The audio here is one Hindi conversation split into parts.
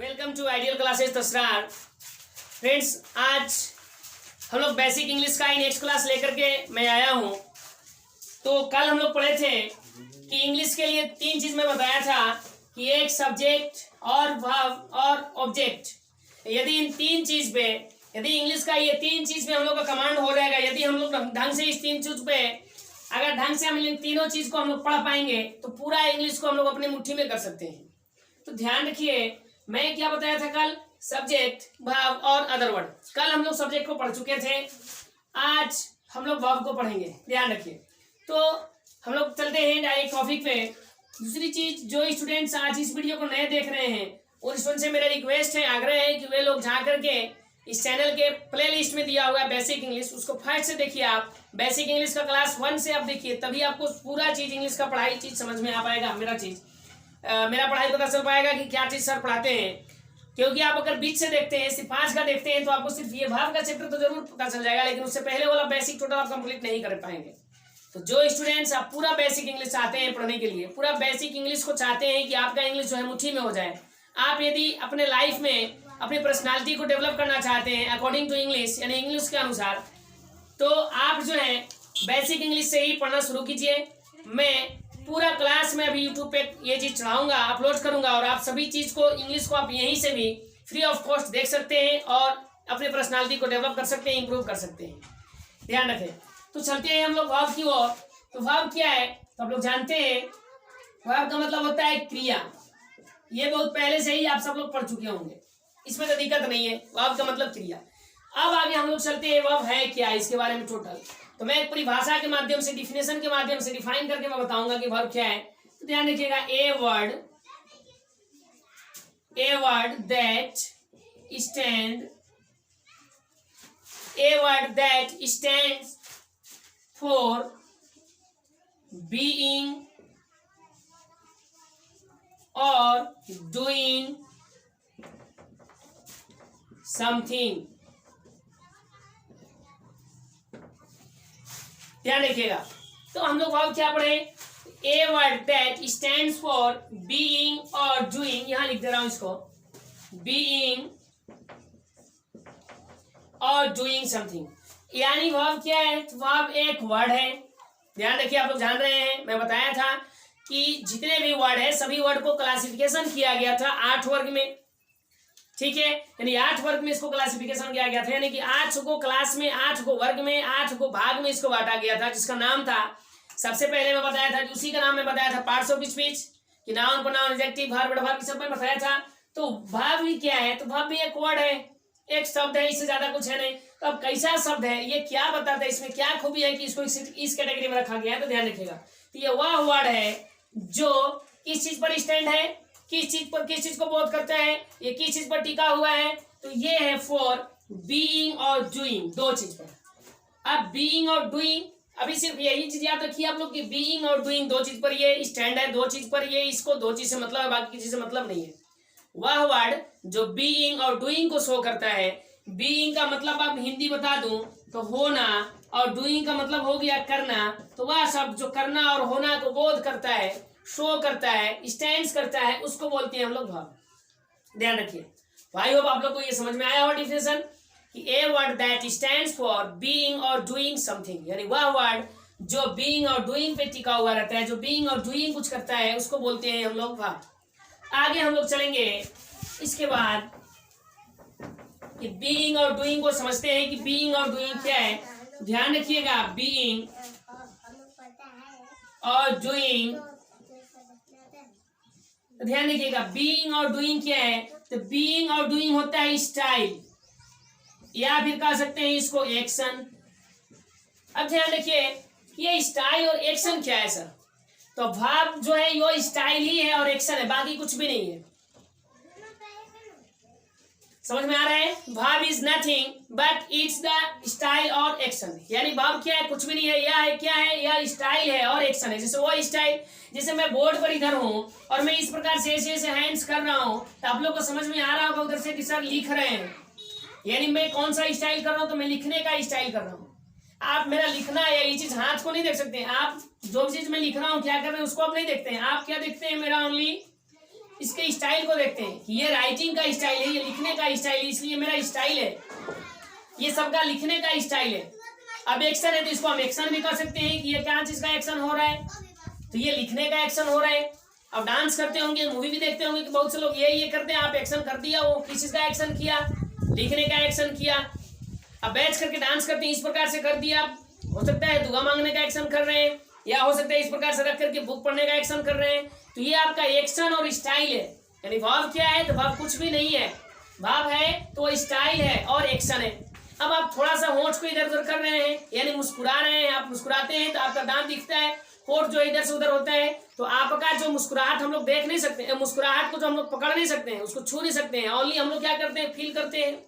वेलकम टू आइडियल क्लासेस तसरार। फ्रेंड्स, आज हम लोग बेसिक इंग्लिश का नेक्स्ट क्लास लेकर के मैं आया हूँ। तो कल हम लोग पढ़े थे कि इंग्लिश के लिए तीन चीज मैं बताया था कि एक सब्जेक्ट और वर्ब और ऑब्जेक्ट। यदि इन तीन चीज पे यदि इंग्लिश का ये तीन चीज पे हम लोग का कमांड हो जाएगा, यदि हम लोग ढंग से इस तीन चीज पे अगर ढंग से हम इन तीनों चीज को हम लोग पढ़ पाएंगे तो पूरा इंग्लिश को हम लोग अपनी मुट्ठी में कर सकते हैं। तो ध्यान रखिए, मैं क्या बताया था कल, सब्जेक्ट, वर्ब और अदर वर्ड। कल हम लोग सब्जेक्ट को पढ़ चुके थे, आज हम लोग वर्ब को पढ़ेंगे। ध्यान रखिए। तो हम लोग चलते हैं डायरेक्ट टॉपिक पे। दूसरी चीज, जो स्टूडेंट्स आज इस वीडियो को नए देख रहे हैं उन स्टूडेंट से मेरा रिक्वेस्ट है, आग्रह है कि वे लोग जा करके इस चैनल के प्ले लिस्ट में दिया हुआ है बेसिक इंग्लिश, उसको फर्स्ट से देखिए। आप बेसिक इंग्लिश का क्लास 1 से आप देखिए, तभी आपको पूरा चीज इंग्लिश का पढ़ाई चीज समझ में आ पाएगा। मेरा पढ़ाई पता चल पाएगा कि क्या चीज सर पढ़ाते हैं। क्योंकि आप अगर बीच से देखते हैं, सिर्फ 5 का देखते हैं, तो आपको सिर्फ ये भाव का चैप्टर तो जरूर पता चल जाएगा, लेकिन उससे पहले वाला बेसिक टोटल आप कंप्लीट नहीं कर पाएंगे। तो जो स्टूडेंट्स आप पूरा बेसिक इंग्लिश चाहते हैं पढ़ने के लिए, पूरा बेसिक इंग्लिश को चाहते हैं कि आपका इंग्लिश जो है मुट्ठी में हो जाए, आप यदि अपने लाइफ में अपनी पर्सनालिटी को डेवलप करना चाहते हैं अकॉर्डिंग टू इंग्लिश, यानी इंग्लिश के अनुसार, तो आप जो है बेसिक इंग्लिश से ही पढ़ना शुरू कीजिए। मैं पूरा क्लास में अभी यूट्यूब पे ये चीज चढ़ाऊंगा, अपलोड करूंगा, और आप सभी चीज को इंग्लिश को आप यहीं से भी फ्री ऑफ कॉस्ट देख सकते हैं और अपनी पर्सनालिटी को डेवलप कर सकते हैं, इंप्रूव कर सकते हैं। ध्यान रखें। तो चलते हैं हम लोग वर्ब की ओर। तो वर्ब क्या है तो आप लोग जानते हैं, वर्ब का मतलब होता है क्रिया। ये बहुत पहले से ही आप सब लोग पढ़ चुके होंगे, इसमें तो दिक्कत नहीं है। वर्ब का मतलब क्रिया। अब आगे हम लोग चलते हैं, वर्ब है क्या, इसके बारे में टोटल तो मैं एक परिभाषा के माध्यम से, डिफिनेशन के माध्यम से डिफाइन करके मैं बताऊंगा कि वर्ब क्या है। तो ध्यान रखिएगा, a word that stands for being और डूइंग समथिंग। ध्यान रखिएगा। तो हम लोग वर्ब क्या पढ़े, a word that stands for being और डूइंग, यहां लिख दे रहा हूं इसको, बीइंग और डूइंग समथिंग। यानी वर्ब क्या है, वर्ब एक वर्ड है। ध्यान रखिए, आप लोग जान रहे हैं, मैं बताया था कि जितने भी वर्ड है सभी वर्ड को क्लासिफिकेशन किया गया था 8 वर्ग में। ठीक है, यानी 8 वर्ग में इसको क्लासिफिकेशन किया गया था, यानी कि 8 को क्लास में, 8 को वर्ग में, 8 को भाग में इसको बांटा गया था, जिसका नाम था, सबसे पहले मैं बताया था, उसी का नाम मैं बताया था, पार्ट्स ऑफ स्पीच, कि noun, pronoun, adjective, verb, adverb, सब में बताया था। तो वर्ब भी क्या है, तो वर्ब भी एक वर्ड है, एक शब्द है, इससे ज्यादा कुछ है नहीं। तो अब कैसा शब्द है, ये क्या बताता है, इसमें क्या खूबी है कि इसको इस कैटेगरी में रखा गया है। तो ध्यान रखिएगा, तो ये वह वर्ड है जो किस चीज पर स्टैंड है, किस चीज को बोध करता है, ये किस चीज पर टिका हुआ है। तो ये है फॉर बीइंग और डूइंग, दो चीज पर। अब बीइंग और डूइंग, अभी सिर्फ यही चीज याद रखिए आप लोग कि बीइंग और डूइंग दो चीज पर ये स्टैंड है, दो चीज पर ये, इसको दो चीज से मतलब है, बाकी किसी से मतलब नहीं है। वह वर्ड जो बीइंग और डूइंग को शो करता है, बीइंग का मतलब आप हिंदी बता दूं तो होना, और डूइंग का मतलब हो गया करना। तो वह शब्द जो करना और होना को बोध करता है, शो करता है, स्टैंड्स करता है, उसको बोलते हैं हम लोग वर्ब। ध्यान रखिए। आई होप आप लोग को ये समझ में आया हो डिफिनेशन कि a word that stands for being और डूइंग समथिंग, यानी वह वर्ड जो बीइंग और डूइंग पे टिका हुआ रहता है, जो बीइंग और डूइंग कुछ करता है, उसको बोलते हैं हम लोग वर्ब। आगे हम लोग चलेंगे इसके बाद कि बीइंग और डूइंग को समझते हैं कि बीइंग और डूइंग क्या है। ध्यान रखिएगा, बीइंग और डूइंग, ध्यान रखिएगा, बीइंग और डूइंग क्या है, तो बीइंग और डूइंग होता है स्टाइल, या फिर कह सकते हैं इसको एक्शन। अब ध्यान रखिए, ये स्टाइल और एक्शन क्या है सर, तो वर्ब जो है यो स्टाइल ही है और एक्शन है, बाकी कुछ भी नहीं है। समझ में आ रहा है, verb is nothing but it's the style और एक्शन। यानी वर्ब क्या है, कुछ भी नहीं है, यह है क्या है, यह स्टाइल है और एक्शन है। जैसे वो स्टाइल, जैसे मैं बोर्ड पर इधर हूँ और मैं इस प्रकार से ऐसे हैंड्स कर रहा हूँ, तो आप लोग को समझ में आ रहा होगा उधर से कि सर लिख रहे हैं, यानी मैं कौन सा स्टाइल कर रहा हूँ, तो मैं लिखने का स्टाइल कर रहा हूँ। आप मेरा लिखना है, ये चीज हाथ को नहीं देख सकते हैं आप, जो चीज मैं लिख रहा हूँ क्या कर रहे हैं उसको आप नहीं देखते हैं, आप क्या देखते हैं, मेरा ओनली इसके स्टाइल को देखते हैं कि ये राइटिंग का स्टाइल है, ये लिखने का स्टाइल है, इसलिए मेरा स्टाइल है, ये सबका लिखने का स्टाइल है। अब एक्शन है तो इसको हम एक्शन भी कर सकते हैं कि ये क्या चीज का एक्शन हो रहा है, तो ये लिखने का एक्शन हो रहा है। अब डांस करते होंगे, मूवी भी देखते होंगे कि बहुत से लोग ये करते हैं, आप एक्शन कर दिया, वो किस चीज का एक्शन किया, लिखने का एक्शन किया। अब बैठ करके डांस करते हैं, इस प्रकार से कर दिया, हो सकता है दुआ मांगने का एक्शन कर रहे हैं, या हो सकता है इस प्रकार से रख करके बुक पढ़ने का एक्शन कर रहे हैं। तो ये आपका एक्शन और स्टाइल है। यानी भाव क्या है, तो भाव कुछ भी नहीं है, भाव है तो स्टाइल है और एक्शन है। अब आप थोड़ा सा होंठ को इधर उधर कर रहे हैं, यानी मुस्कुरा रहे हैं, आप मुस्कुराते हैं तो आपका दांत दिखता है, होंठ जो इधर से उधर होता है, तो आपका जो मुस्कुराहट हम लोग देख नहीं सकते, मुस्कुराहट को जो हम लोग पकड़ नहीं सकते हैं, उसको छू नहीं सकते हैं, ओनली हम लोग क्या करते हैं, फील करते हैं।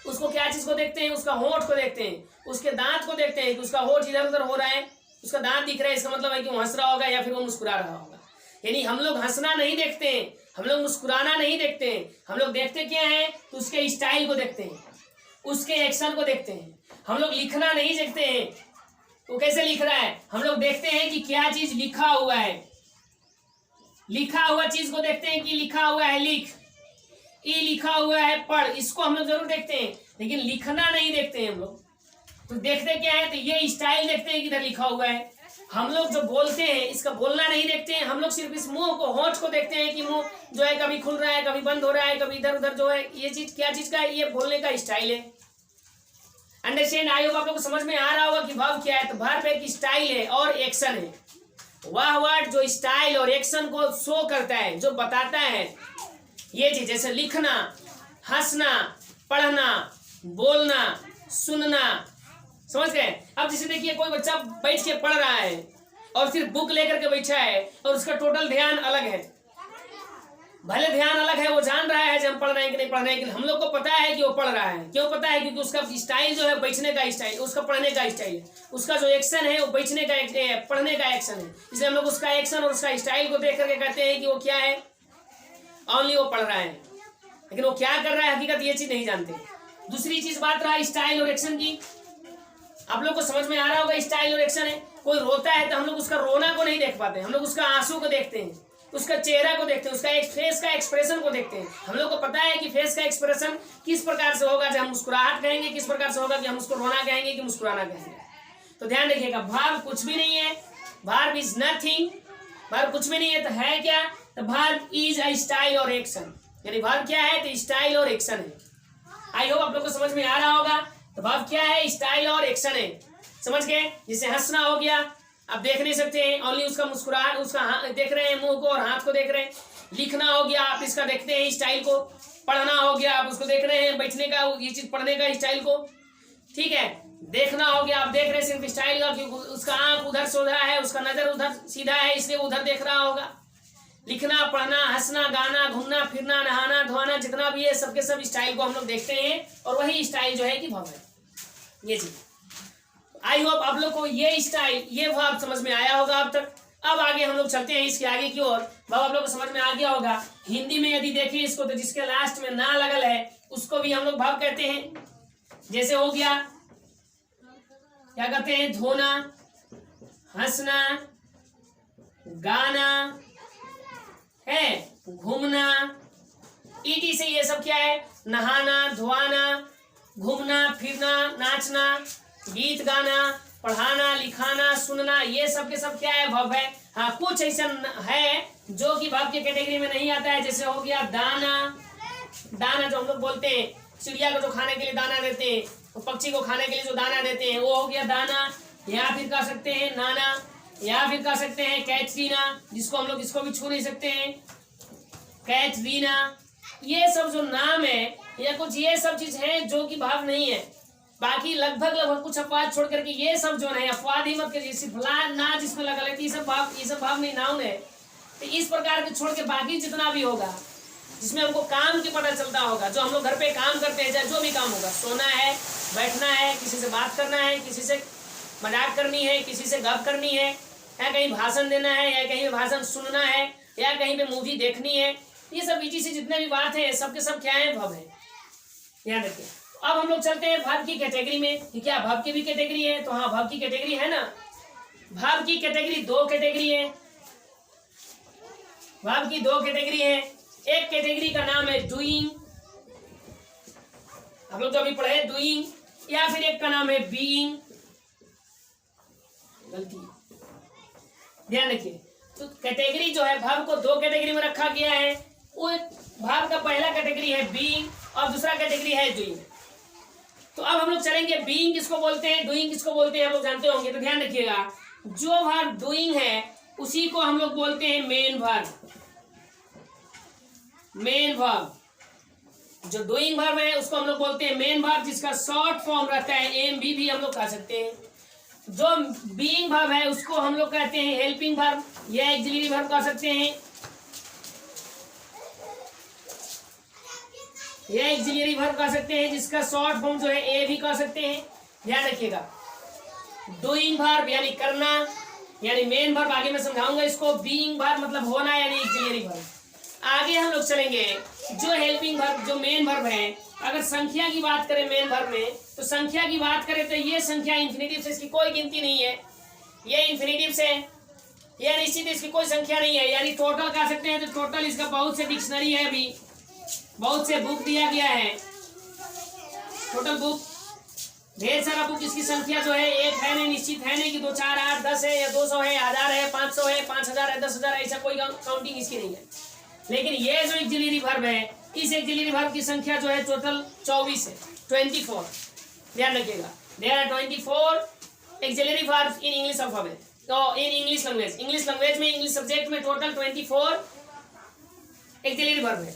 उसको क्या चीज को देखते हैं, उसका होंठ को देखते हैं, उसके दांत को देखते हैं कि उसका होंठ इधर उधर हो रहा है, उसका दांत दिख रहा है, इसका मतलब है कि वो हंस रहा होगा या फिर वो मुस्कुरा रहा होगा। यानी हम लोग हंसना नहीं देखते हैं, हम लोग मुस्कुराना नहीं देखते हैं, हम लोग देखते क्या है, तो उसके स्टाइल को देखते हैं, उसके एक्शन को देखते हैं। हम लोग लिखना नहीं देखते हैं, वो कैसे लिख रहा है, हम लोग देखते हैं कि क्या चीज लिखा हुआ है, लिखा हुआ चीज को देखते हैं कि लिखा हुआ है लिख, ई लिखा हुआ है पढ़, इसको हम लोग जरूर देखते हैं, लेकिन लिखना नहीं देखते हैं हम लोग। तो देखते क्या है, तो ये स्टाइल देखते हैं कि इधर लिखा हुआ है। हम लोग जो बोलते हैं इसका बोलना नहीं देखते हैं, हम लोग सिर्फ इस मुंह को, होंठ को देखते हैं कि मुंह जो है कभी खुल रहा है, कभी बंद हो रहा है, कभी इधर उधर जो है, ये चीज क्या चीज का है, ये बोलने का स्टाइल है। अंडरस्टैंड? आई होप आप लोग को समझ में आ रहा होगा कि भाव क्या है। तो भाव एक स्टाइल है और एक्शन है। वह वर्ड जो स्टाइल और एक्शन को शो करता है, जो बताता है ये चीज, जैसे लिखना, हंसना, पढ़ना, बोलना, सुनना, समझ गए। अब जैसे देखिए कोई बच्चा बैठ के पढ़ रहा है और फिर बुक लेकर के बैठा है और उसका टोटल ध्यान अलग है, भले ध्यान अलग है, वो जान रहा है कि हम पढ़ रहे हैं कि नहीं पढ़ रहे हैं, लेकिन हम लोग को पता है कि वो पढ़ रहा है। क्यों पता है? क्योंकि उसका स्टाइल जो है बैठने का स्टाइल, उसका पढ़ने का स्टाइल है, उसका जो एक्शन है वो बैठने का पढ़ने का एक्शन है। इसलिए हम लोग उसका एक्शन और उसका स्टाइल को देख करके कहते हैं कि वो क्या है, ओनली वो पढ़ रहा है, लेकिन वो क्या कर रहा है हकीकत ये चीज नहीं जानते। दूसरी चीज बात रहा स्टाइल और एक्शन की, आप लोग को समझ में आ रहा होगा स्टाइल और एक्शन है। कोई रोता है तो हम लोग उसका रोना को नहीं देख पाते, हम लोग उसका आंसू को देखते हैं, उसका चेहरा को देखते हैं, उसका एक फेस का एक्सप्रेशन को देखते हैं। हम लोग को पता है कि फेस का एक्सप्रेशन किस प्रकार से होगा, जब हम मुस्कुराहट कहेंगे, किस प्रकार से होगा कि हम उसको रोना कहेंगे कि मुस्कुराना कहेंगे। तो ध्यान रखिएगा, भाव कुछ भी नहीं है, भाव इज नथिंग, भाव कुछ भी नहीं है। तो है क्या? तो भाव इज अ स्टाइल और एक्शन। यानी भाव क्या है? तो स्टाइल और एक्शन है। आई होप आप लोग को समझ में आ रहा होगा। तो भाव क्या है? स्टाइल और एक्शन है। समझ गए? जैसे हंसना हो गया, आप देख नहीं सकते हैं, ओनली उसका मुस्कुराहट, उसका देख रहे हैं, मुंह को और हाथ को देख रहे हैं। लिखना हो गया, आप इसका देखते हैं स्टाइल को। पढ़ना हो गया, आप उसको देख रहे हैं, बैठने का ये चीज, पढ़ने का स्टाइल को, ठीक है। देखना हो गया, आप देख रहे हैं सिर्फ स्टाइल का, क्योंकि उसका आंख उधर सोधा है, उसका नजर उधर सीधा है, इसलिए उधर देख रहा होगा। लिखना, पढ़ना, हंसना, गाना, घूमना फिरना, नहाना धोना, जितना भी है सबके सब स्टाइल को हम लोग देखते हैं, और वही स्टाइल जो है कि भाव है, ये चीज। आई होप आप लोग को ये स्टाइल, ये भाव समझ में आया होगा अब तक। अब आगे हम लोग चलते हैं इसके आगे की ओर। भाव आप लोग को समझ में आ गया होगा। हिंदी में यदि देखें इसको, तो जिसके लास्ट में ना लगल है उसको भी हम लोग भाव कहते हैं। जैसे हो गया, क्या कहते हैं, धोना, हंसना, गाना है, घूमना, ईटी से ये सब क्या है, नहाना, धोआना, घूमना फिरना, नाचना, गीत गाना, पढ़ाना, लिखाना, सुनना, ये सब के सब क्या है, भाव है। हाँ, कुछ ऐसा है जो कि भाव के कैटेगरी में नहीं आता है। जैसे हो गया दाना, दाना जो हम लोग बोलते हैं, चिड़िया को जो खाने के लिए दाना देते हैं, तो पक्षी को खाने के लिए जो दाना देते हैं, वो हो गया दाना। या फिर कह सकते हैं नाना, या फिर कह सकते हैं कैटरीना, जिसको हम लोग इसको भी छू नहीं सकते हैं, कैटरीना। ये सब जो नाम है या कुछ ये सब चीज है जो कि भाव नहीं है। बाकी लगभग कुछ अपवाद छोड़ करके ये सब जो है अपवाद ही मत करिए, सिर्फ ला ना जिसमें लगा लेती, ये सब भाव नहीं, नाउन है। तो इस प्रकार के छोड़ के बाकी जितना भी होगा जिसमें हमको काम के पता चलता होगा, जो हम लोग घर पे काम करते हैं, चाहे जो भी काम होगा, सोना है, बैठना है, किसी से बात करना है, किसी से मजाक करनी है, किसी से गप करनी है, या कहीं भाषण देना है, या कहीं भाषण सुनना है, या कहीं पे मूवी देखनी है, ये सब बीच से जितने भी बात है सबके सब क्या है, भाव है। याद रखिए। अब हम लोग चलते हैं भाव की कैटेगरी में कि क्या भाव की भी कैटेगरी है। तो हाँ, भाव की कैटेगरी है ना। भाव की कैटेगरी दो कैटेगरी है। वर्ब की दो कैटेगरी है। एक कैटेगरी का नाम है डूइंग, हम लोग जो अभी पढ़े डूइंग, या फिर एक का नाम है बीइंग। गलती, ध्यान रखिए। तो कैटेगरी जो है वर्ब को दो कैटेगरी में रखा गया है। वो वर्ब का पहला कैटेगरी है बीइंग और दूसरा कैटेगरी है डूइंग। तो अब हम लोग चलेंगे बीइंग किसको बोलते हैं, डूइंग किसको बोलते हैं, हम लोग जानते होंगे। तो ध्यान रखिएगा, जो वर्ब डूइंग है उसी को हम लोग बोलते हैं मेन वर्ब। मेन वर्ब, जो डूइंग वर्ब है उसको हम लोग बोलते हैं मेन वर्ब, जिसका शॉर्ट फॉर्म रहता है एम भी हम लोग कह सकते हैं। जो बीइंग वर्ब है उसको हम लोग कहते हैं हेल्पिंग वर्ब या ऑक्सिलरी वर्ब कह सकते हैं, या ऑक्सिलरी वर्ब कह सकते हैं, जिसका शॉर्ट फॉर्म जो है ए भी कह सकते हैं। ध्यान रखिएगा, डूइंग वर्ब यानी करना, यानी मेन वर्ब आगे मैं समझाऊंगा इसको। बीइंग वर्ब मतलब होना यानी ऑक्सिलरी वर्ब। आगे हम लोग चलेंगे जो हेल्पिंग वर्ब, जो मेन वर्ब है। अगर संख्या की बात करें मेन वर्ब में, तो संख्या की बात करें तो ये संख्या इंफिनिटिव से इसकी कोई गिनती नहीं है, ये इंफिनिटिव से, ये निश्चित इसकी कोई संख्या नहीं है, यानी टोटल कह सकते हैं। तो टोटल इसका बहुत से डिक्शनरी है, अभी बहुत से बुक दिया गया है, टोटल बुक, ढेर सारा बुक। इसकी संख्या जो है एक है नहीं, निश्चित है नहीं कि 2, 4, 8, 10 है या 200 है, 1000 है, 500 है, 5000 है, 10,000 है, ऐसा कोई काउंटिंग इसकी नहीं है। लेकिन ये जो ऑक्सिलरी वर्ब है, इस ऑक्सिलरी वर्ब की संख्या जो है टोटल 24 है, 24। ध्यान रखिएगा, there are 24 auxiliary verbs in English alphabet, तो in English language. English language में, इंग्लिश सब्जेक्ट में टोटल 24 ऑक्सिलरी वर्ब है।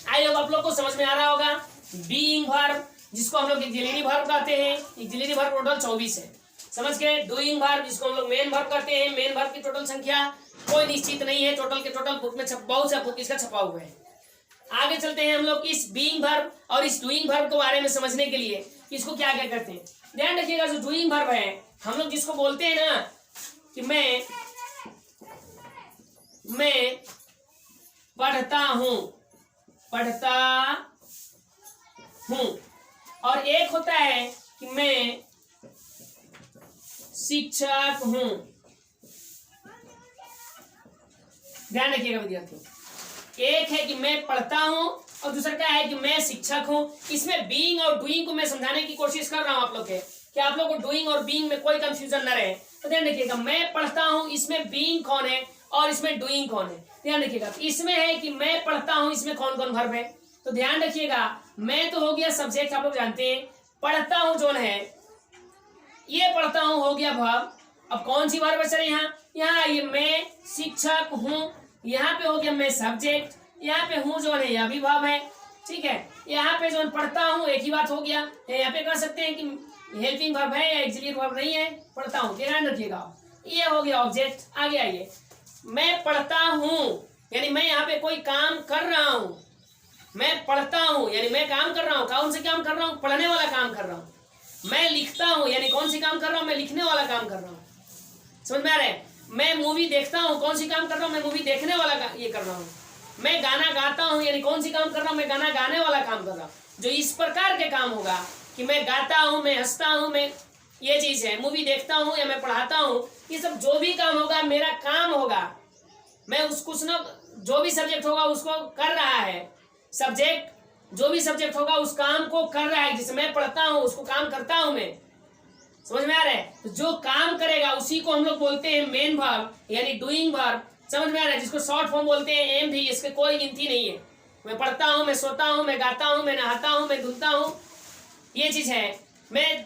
आई होप आप लोग को समझ में आ रहा होगा। बीइंग वर्ब जिसको हम लोग ऑक्सिलरी वर्ब कहते हैं, ऑक्सिलरी वर्ब टोटल 24 है, समझ गए। डूइंग वर्ब जिसको हम लोग मेन वर्ब कहते हैं, मेन वर्ब की टोटल संख्या कोई निश्चित नहीं है, टोटल के टोटल बुक में बहुत सा बुक इसका छपा हुआ है। आगे चलते हैं हम लोग इस बीइंग वर्ब और इस डूइंग वर्ब के बारे में समझने के लिए, इसको क्या क्या करते हैं। ध्यान रखिएगा, जो डूइंग वर्ब है हम लोग जिसको बोलते हैं ना कि मैं पढ़ता हूं, और एक होता है कि मैं शिक्षक हूं। ध्यान रखिएगा विद्यार्थियों, एक है कि मैं पढ़ता हूं और दूसरा क्या है कि मैं शिक्षक हूं। इसमें बीइंग और डूइंग को मैं समझाने की कोशिश कर रहा हूं आप लोग के, कि आप लोग को डूइंग और बीइंग में कोई कंफ्यूजन न रहे। तो ध्यान रखिएगा, मैं पढ़ता हूं, इसमें बीइंग कौन है और इसमें डूइंग कौन है। ध्यान रखिएगा, इसमें है कि मैं पढ़ता हूं, इसमें कौन कौन वर्ब है। तो ध्यान रखिएगा, मैं तो हो गया सब्जेक्ट, आप लोग जानते हैं। पढ़ता हूं जो है, ये पढ़ता हूं हो गया वर्ब। अब कौन सी वर्ब है यहाँ ये मैं शिक्षक हूं, यहाँ पे हो गया मैं सब्जेक्ट, यहाँ पे हूं जो है यह भी वर्ब है, ठीक है। यहाँ पे जो पढ़ता हूं एक ही बात हो गया, यहाँ पे कह सकते हैं कि हेल्पिंग वर्ब है या ऑक्सिलरी वर्ब नहीं है, पढ़ता हूं। ध्यान रखिएगा, ये हो गया ऑब्जेक्ट। आगे आइए, मैं पढ़ता हूं यानी मैं यहाँ पे कोई काम कर रहा हूं। मैं पढ़ता हूं यानी मैं काम कर रहा हूं, कौन से काम कर रहा हूं, पढ़ने वाला काम कर रहा हूं। मैं लिखता हूं यानी कौन सी काम कर रहा हूं, मैं लिखने वाला काम कर रहा हूं। समझ में आ रहा है। मैं मूवी देखता हूं, कौन सी काम कर रहा हूं, मैं मूवी देखने वाला ये कर रहा हूं। मैं गाना गाता हूं यानी कौन सी काम कर रहा हूं, मैं गाना गाने वाला काम कर रहा हूं। जो इस प्रकार के काम होगा कि मैं गाता हूं, मैं हंसता हूं, मैं ये चीज है, मूवी देखता हूं या मैं पढ़ाता हूं, ये सब जो भी काम होगा मेरा काम होगा। मैं उस कुछ न जो भी सब्जेक्ट होगा उसको कर रहा है, सब्जेक्ट जो भी सब्जेक्ट होगा उस काम को कर रहा है। जिसे मैं पढ़ता हूं उसको काम करता हूं मैं। समझ में आ रहा है। तो जो काम करेगा उसी को हम लोग बोलते हैं मेन वर्ब यानी डूइंग वर्ब। समझ में आ रहा है, जिसको शॉर्ट फॉर्म बोलते हैं एम भी, इसके कोई गिनती नहीं है। मैं पढ़ता हूं, मैं सोता हूं, मैं गाता हूं, मैं नहाता हूं, मैं धुलता हूं, ये चीज है। मैं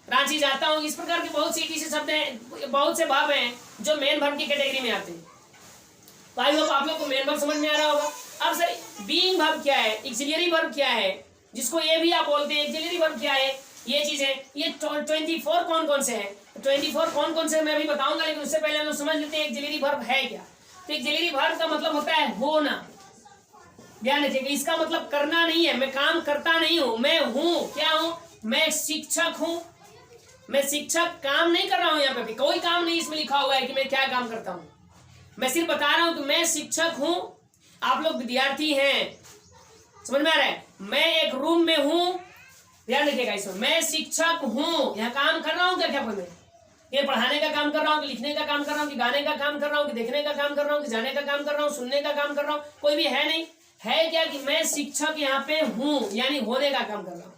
रांची जाता हूं, इस प्रकार के बहुत सी शब्द हैं, बहुत से भाव हैं जो मेन वर्ब की कैटेगरी में आते हैं। आई होप आप लोग को मेन वर्ब समझ में आ रहा होगा। अब सर बीइंग वर्ब क्या है, ऑक्सिलरी वर्ब क्या है, जिसको ये भी आप बोलते हैं, ऑक्सिलरी वर्ब क्या है, ये चीज है। ये 24 कौन कौन से हैं, 24 कौन कौन से मैं अभी बताऊंगा, लेकिन उससे पहले हम लोग समझ लेते हैं ऑक्सिलरी वर्ब है क्या। तो ऑक्सिलरी वर्ब का मतलब होता है होना। ध्यान रखिएगा, इसका मतलब करना नहीं है, मैं काम करता नहीं हूं, मैं हूं, क्या हूं, मैं शिक्षक हूं। मैं शिक्षक काम नहीं कर रहा हूं, यहाँ पे कोई काम नहीं इसमें लिखा हुआ है कि मैं क्या काम करता हूं। मैं सिर्फ बता रहा हूं कि मैं शिक्षक हूं, आप लोग विद्यार्थी हैं। समझ में आ रहा है। मैं एक रूम में हूं, ध्यान रखिएगा इसमें, मैं शिक्षक हूं, यहाँ काम कर रहा हूं क्या, क्या मैं कि पढ़ाने का काम कर रहा हूँ, कि लिखने का काम कर रहा हूँ, कि गाने का काम कर रहा हूँ, कि देखने का काम कर रहा हूँ, कि जाने का काम कर रहा हूँ, सुनने का काम कर रहा हूँ, कोई भी है नहीं। है क्या कि मैं शिक्षक यहाँ पे हूँ, यानी होने का काम कर रहा हूँ।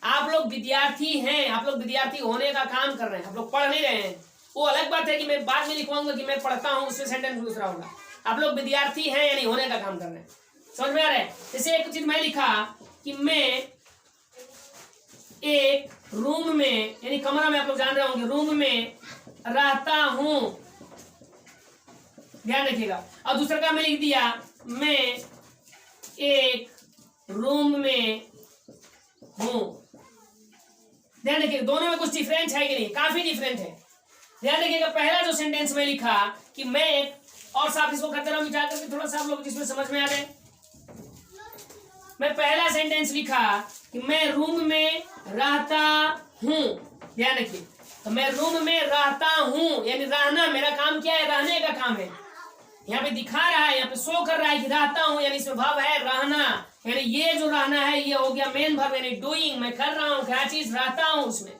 आप लोग विद्यार्थी हैं, आप लोग विद्यार्थी होने का काम कर रहे हैं, आप लोग पढ़ नहीं रहे हैं। वो अलग बात है कि मैं बाद में लिखवाऊंगा कि मैं पढ़ता हूँ, उससे सेंटेंस दूसरा होगा। आप लोग विद्यार्थी हैं यानी होने का काम कर रहे हैं। समझ में आ रहा है? जैसे एक चीज मैं लिखा कि मैं एक रूम में, यानी कमरा में, आप लोग जान रहे होंगे, रूम में रहता हूं, ध्यान रखिएगा। और दूसरा का मैं लिख दिया, मैं एक रूम में हूं। ध्यान रखिएगा, दोनों में कुछ डिफरेंस है कि नहीं? काफी डिफरेंट है। ध्यान रखिएगा, पहला जो सेंटेंस में लिखा कि मैं एक, और साफ इसको करते रहो मिटा करके थोड़ा सा आप लोग जिसमें समझ में आ जाए। मैं पहला सेंटेंस लिखा कि मैं रूम में रहता हूं। ध्यान रखिए, तो मैं रूम में रहता हूं यानी रहना, मेरा काम क्या है? रहने का काम है। यहाँ पे दिखा रहा है, यहाँ पे शो कर रहा है कि रहता हूं, यानी इसमें भाव है रहना, यानी ये जो रहना है ये हो गया मेन वर्ब, यानी डूइंग, मैं कर रहा हूँ क्या चीज, रहता हूँ उसमें।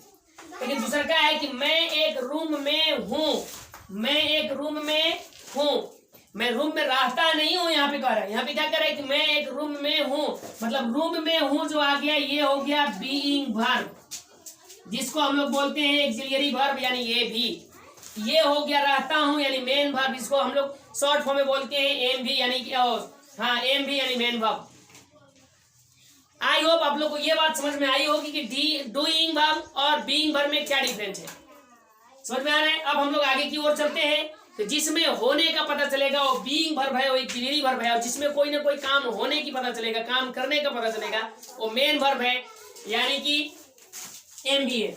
लेकिन दूसरा क्या है कि मैं एक रूम में हूं, मैं एक रूम में हूं, मैं रूम में रहता नहीं हूं। यहाँ पे कह रहा है, यहाँ पे क्या कर रहा है कि मैं एक रूम में हूं, मतलब रूम में हूं जो आ गया ये हो गया बीइंग वर्ब, जिसको हम लोग बोलते हैं ऑक्सिलियरी वर्ब, यानी ये भी, ये हो गया रहता हूं यानी मेन वर्ब, इसको हम लोग शॉर्ट फॉर्म में बोलते हैं एम भी, यानी हाँ एम भी यानी मेन वर्ब। आई होप आप लोग को ये बात समझ में आई होगी कि डूइंग वर्ब और बीइंग वर्ब में क्या डिफरेंस है। समझ में आ रहा है? अब हम लोग आगे की ओर चलते हैं। तो जिसमें होने का पता चलेगा वो बीइंग वर्ब है, वो ऑक्सिलियरी वर्ब है, और जिसमें कोई ना कोई काम होने की पता चलेगा, काम करने का पता चलेगा, वो मेन वर्ब है, यानी कि एम भी है।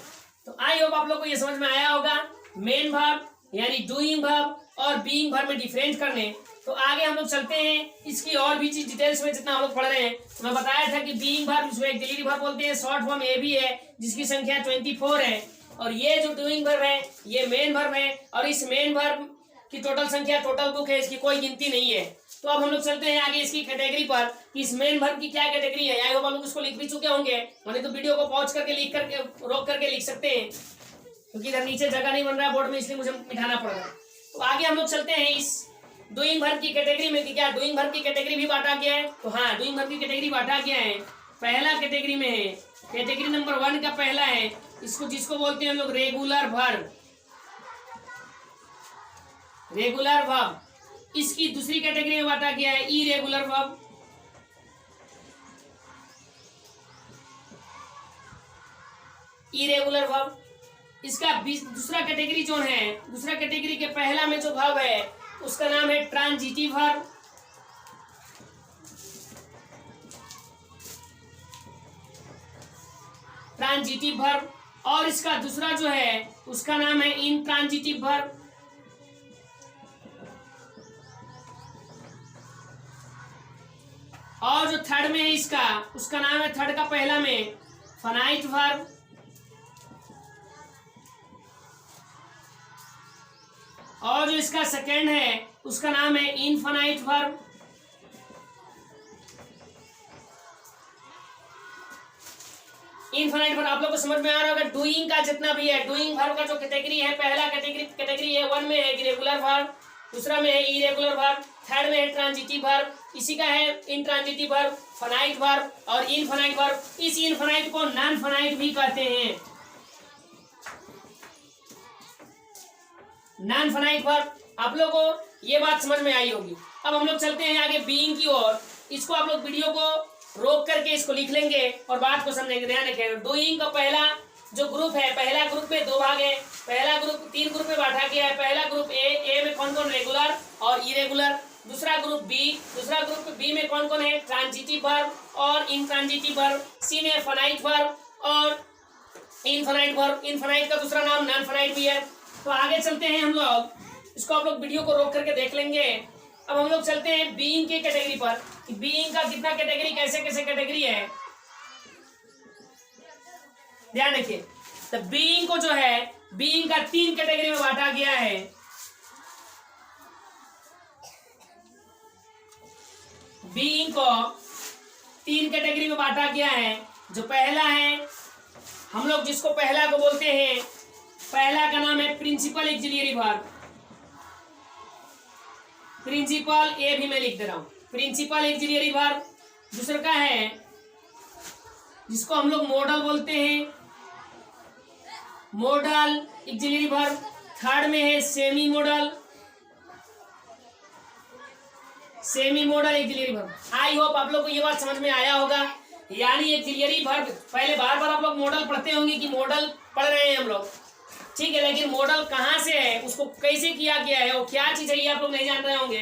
तो आई होप आप लोग को ये समझ में आया होगा मेन वर्ब यानी डूइंग वर्ब और बीइंग वर्ब में डिफरेंस करने। तो आगे हम लोग चलते हैं, इसकी और भी चीज डिटेल्स में जितना हम लोग पढ़ रहे हैं। तो मैं बताया था कि बीइंग वर्ब इसको ऑक्सिलियरी वर्ब बोलते हैं, शॉर्ट फॉर्म ए भी है, जिसकी संख्या 24 है, और ये जो डूइंग वर्ब है ये मेन वर्ब है, और इस मेन वर्ब की टोटल संख्या, टोटल बुक है, इसकी कोई गिनती नहीं है। तो अब हम लोग चलते हैं आगे इसकी कैटेगरी पर कि इस मेन वर्ब की क्या कैटेगरी है। आई होप आप लोग उसको लिख भी चुके होंगे, मैंने तो वीडियो को पॉज करके लिख करके रोक करके लिख सकते हैं, क्योंकि इधर नीचे जगह नहीं बन रहा है बोर्ड में, इसलिए मुझे मिटाना पड़ रहा है। तो आगे हम लोग चलते हैं इस डूइंग वर्ब की कैटेगरी में कि क्या डूइंग वर्ब की कैटेगरी भी बांटा गया है। तो हाँ, डूइंग वर्ब की कैटेगरी बांटा गया है। पहला कैटेगरी में है, कैटेगरी नंबर 1 का पहला है, इसको जिसको बोलते हैं हम लोग रेगुलर वर्ब, रेगुलर वर्ब। इसकी दूसरी कैटेगरी में बांटा गया है इरेगुलर वर्ब, इरेगुलर वर्ब। इसका दूसरा कैटेगरी जो है, दूसरा कैटेगरी के पहला में जो वर्ब है उसका नाम है ट्रांजिटिव वर्ब, ट्रांजिटिव वर्ब। और इसका दूसरा जो है उसका नाम है इनट्रांजिटिव वर्ब। और जो थर्ड में है इसका, उसका नाम है, थर्ड का पहला में फाइनाइट वर्ब। और जो इसका सेकेंड है उसका नाम है इनफाइनाइट वर्ब। इनफाइनाइट वर्ब आप लोग को समझ में आ रहा होगा। डूइंग का जितना भी है, डूइंग वर्ब का जो कैटेगरी है, पहला कैटेगरी है 1 में है रेगुलर वर्ब, दूसरा में है इरेगुलर वर्ब, थर्ड में है ट्रांजिटिव वर्ब, इसी का है इनट्रांजिटिव वर्ब, फाइनाइट वर्ब और इनफाइनाइट वर्ब। इस इनफाइनाइट को नॉन फाइनाइट भी कहते हैं, नॉन फाइनाइट वर्ब। आप लोगों को ये बात समझ में आई होगी। अब हम लोग चलते हैं आगे बीइंग की ओर। इसको आप लोग वीडियो को रोक करके इसको लिख लेंगे और बात को समझेंगे। ध्यान रखेंगे, डूइंग का पहला जो ग्रुप है, पहला ग्रुप में 2 भाग है, पहला ग्रुप 3 ग्रुप में बांटा गया है। पहला ग्रुप ए में कौन कौन, रेगुलर और इरेगुलर। दूसरा ग्रुप बी, दूसरा ग्रुप बी में कौन कौन है, ट्रांजिटिव वर्ब और इनट्रांजिटिव वर्ब। सी में फाइनाइट वर्ब और इनफाइनाइट वर्ब। इनफाइनाइट का दूसरा नाम नॉन फाइनाइट भी है। तो आगे चलते हैं हम लोग, इसको आप लोग वीडियो को रोक करके देख लेंगे। अब हम लोग चलते हैं बीइंग की कैटेगरी पर, बीइंग का कितना कैटेगरी, कैसे कैसे कैटेगरी है, ध्यान रखिए। तो बीइंग को जो है, बीइंग का 3 कैटेगरी में बांटा गया है। बीइंग को 3 कैटेगरी में बांटा गया है। जो पहला है, हम लोग जिसको पहला को बोलते हैं पहला का नाम है प्रिंसिपल एक्सिलियरी वर्ब, प्रिंसिपल, ये भी मैं लिख दे रहा हूं, प्रिंसिपल एक्सिलियरी वर्ब। दूसरा का है जिसको हम लोग मॉडल बोलते हैं, मॉडल एक्सिलियरी वर्ब। थर्ड में है semi modal, semi modal auxiliary verb. I hope आप लोग को ये बात समझ में आया होगा। यानी एक्सिलियरी वर्ब, पहले बार बार आप लोग मॉडल पढ़ते होंगे कि मॉडल पढ़ रहे हैं हम लोग, ठीक है, लेकिन मॉडल कहाँ से है, उसको कैसे किया गया है, वो क्या चीज है, ये आप लोग नहीं जान रहे होंगे।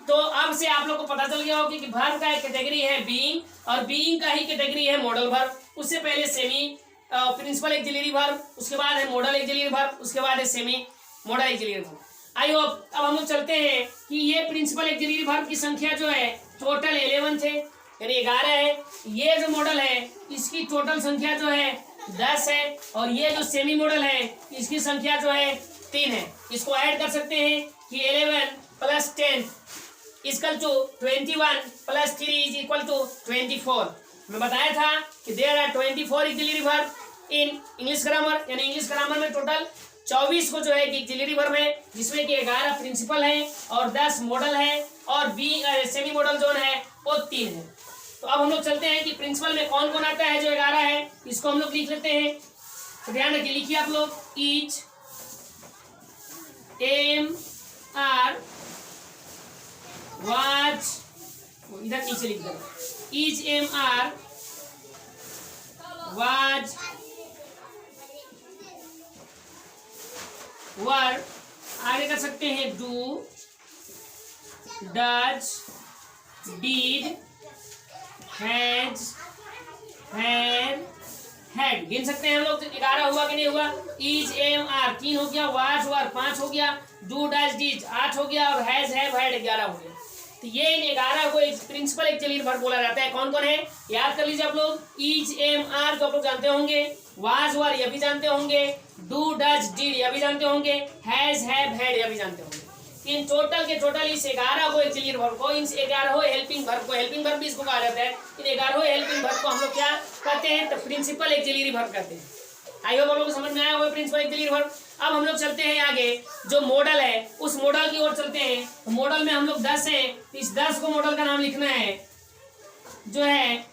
तो अब से आप लोग को पता चल गया होगा कि वर्ब का एक कैटेगरी है बीइंग, और बीइंग का ही कैटेगरी है मॉडल वर्ब। उससे पहले सेमी प्रिंसिपल एक्सिलियरी वर्ब, उसके बाद है मॉडल एक्सिलियरी वर्ब, उसके बाद है semi modal auxiliary verb. I hope अब हम लोग चलते हैं कि ये प्रिंसिपल एक्सिलियरी वर्ब की संख्या जो है टोटल 11 थे, यानी 11 है। ये जो मॉडल है इसकी टोटल संख्या जो है 10 है, और ये जो सेमी मॉडल है इसकी संख्या जो है 3 है। इसको ऐड कर सकते हैं कि 11 + 10 = 21 + 3 = 24। मैं बताया था कि there are 24 auxiliary verb in English grammar, यानी इंग्लिश ग्रामर में टोटल 24 को जो है कि एक्सिलियरी वर्ब है, जिसमें कि 11 प्रिंसिपल है और 10 मॉडल है, और सेमी मॉडल जो है वो 3 है। तो अब हम लोग चलते हैं कि प्रिंसिपल में कौन कौन आता है। जो 11 है इसको हम लोग लिख लेते हैं, तो ध्यान रखिए, लिखिए आप लोग, ईच एम आर वाच, इधर नीचे लिख दो, is am are was were, आगे कर सकते हैं do, does, did, has, had, had. गिन सकते हैं हम लोग 11 हुआ कि नहीं हुआ। इज एम आर 3 हो गया, वाज वर 5 हो गया, डू डज डीड 8 हो गया, और हैज हैव हैड 11 हो गया। तो ये इन 11 को एक प्रिंसिपल एक्सिलियरी वर्ब बोला जाता है। कौन कौन है याद कर लीजिए आप लोग। इज एम आर जो आप लोग जानते होंगे, वाज वर ये भी जानते होंगे, डू डज डीड ये भी जानते होंगे, हैज हैव हैड ये भी जानते होंगे। इन टोटल के टोटल इस 11 को एक्सिलियरी वर्ब को, इन 11 हेल्पिंग वर्ब को, हेल्पिंग वर्ब भी इसको कहा जाता है, इन 11 हेल्पिंग वर्ब को हम लोग क्या कहते हैं, तो प्रिंसिपल एक्सिलियरी वर्ब कहते हैं। आई होप आप लोग को समझ में आया होगा प्रिंसिपल एक्सिलियरी वर्ब। अब हम लोग चलते हैं आगे, जो मॉडल है उस मॉडल की ओर चलते हैं। मॉडल में हम लोग 10 है, इस 10 को मॉडल का नाम लिखना है, जो है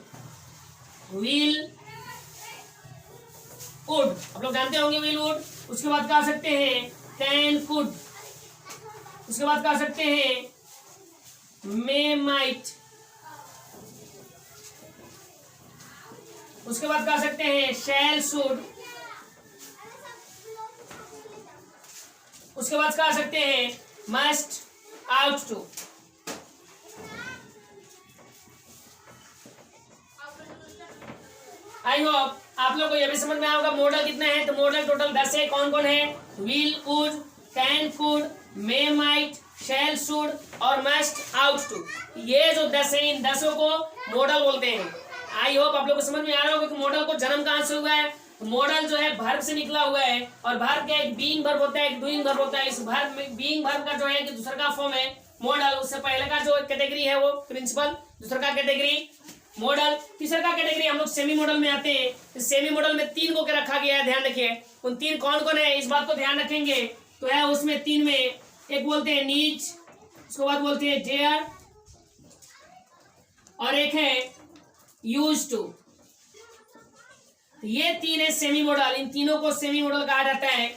विल वुड, आप लोग जानते होंगे विल वुड। उसके बाद कह सकते हैं कैन कुड, उसके बाद कह सकते हैं मे माइट, उसके बाद कह सकते हैं शैल शुड, उसके बाद कह सकते हैं must ought to. I hope आप लोग को यह भी समझ में आएगा मॉडल कितना है। तो मॉडल टोटल 10 है। कौन कौन है, will would, can could, may might, shall should और मस्ट आउट टू। ये जो 10 है इन 10 को मॉडल बोलते हैं। आई होप आप लोग को समझ में आ रहा होगा कि मॉडल को जन्म कहां से हुआ है। मॉडल जो है वर्ब से निकला हुआ है, और वर्ब का एक बीइंग वर्ब होता है, एक डूइंग वर्ब होता है। इस वर्ब में बीइंग वर्ब का जो है कि दूसरा का फॉर्म है मॉडल। उससे पहले का जो कैटेगरी है वो प्रिंसिपल, दूसरा का कैटेगरी मॉडल, तीसरा का कैटेगरी हम लोग सेमी मॉडल में आते हैं। इस सेमी मॉडल में 3 को क्या रखा गया है, ध्यान रखिए। उन 3 कौन कौन है इस बात को ध्यान रखेंगे। तो है उसमें 3 में एक बोलते हैं नीच, उसके बाद बोलते हैं डेयर, और एक है यूज टू। ये 3 है सेमी मॉडल, इन तीनों को सेमी मॉडल कहा जाता है।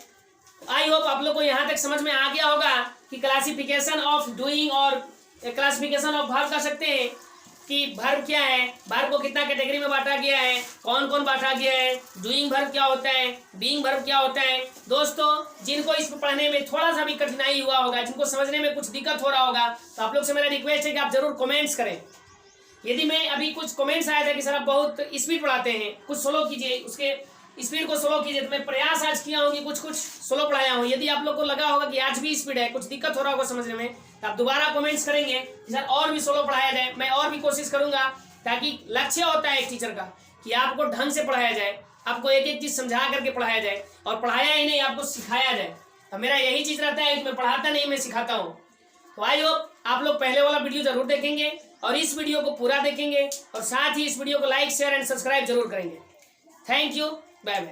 आई होप आप लोग को यहां तक समझ में आ गया होगा कि क्लासिफिकेशन ऑफ डूइंग और क्लासिफिकेशन ऑफ वर्ब कर सकते हैं कि वर्ब क्या है, वर्ब को कितना कैटेगरी में बांटा गया है, कौन कौन बांटा गया है, डूइंग वर्ब क्या होता है, बीइंग वर्ब क्या होता है। दोस्तों जिनको इसको पढ़ने में थोड़ा सा भी कठिनाई हुआ होगा, जिनको समझने में कुछ दिक्कत हो रहा होगा, तो आप लोग से मेरा रिक्वेस्ट है कि आप जरूर कमेंट्स करें। यदि मैं अभी कुछ कमेंट्स आया था कि सर आप बहुत स्पीड पढ़ाते हैं, कुछ स्लो कीजिए, उसके स्पीड को स्लो कीजिए, तो मैं प्रयास आज किया हूँ कि कुछ कुछ स्लो पढ़ाया हूँ। यदि आप लोग को लगा होगा कि आज भी स्पीड है, कुछ दिक्कत हो रहा होगा समझने में, तो आप दोबारा कमेंट्स करेंगे कि सर और भी स्लो पढ़ाया जाए। मैं और भी कोशिश करूंगा, ताकि लक्ष्य होता है एक टीचर का कि आपको ढंग से पढ़ाया जाए, आपको एक एक चीज समझा करके पढ़ाया जाए, और पढ़ाया ही नहीं आपको सिखाया जाए। तो मेरा यही चीज रहता है कि मैं पढ़ाता नहीं, मैं सिखाता हूँ। तो आई होप आप लोग पहले वाला वीडियो जरूर देखेंगे और इस वीडियो को पूरा देखेंगे, और साथ ही इस वीडियो को लाइक शेयर एंड सब्सक्राइब जरूर करेंगे। Thank you, bye bye.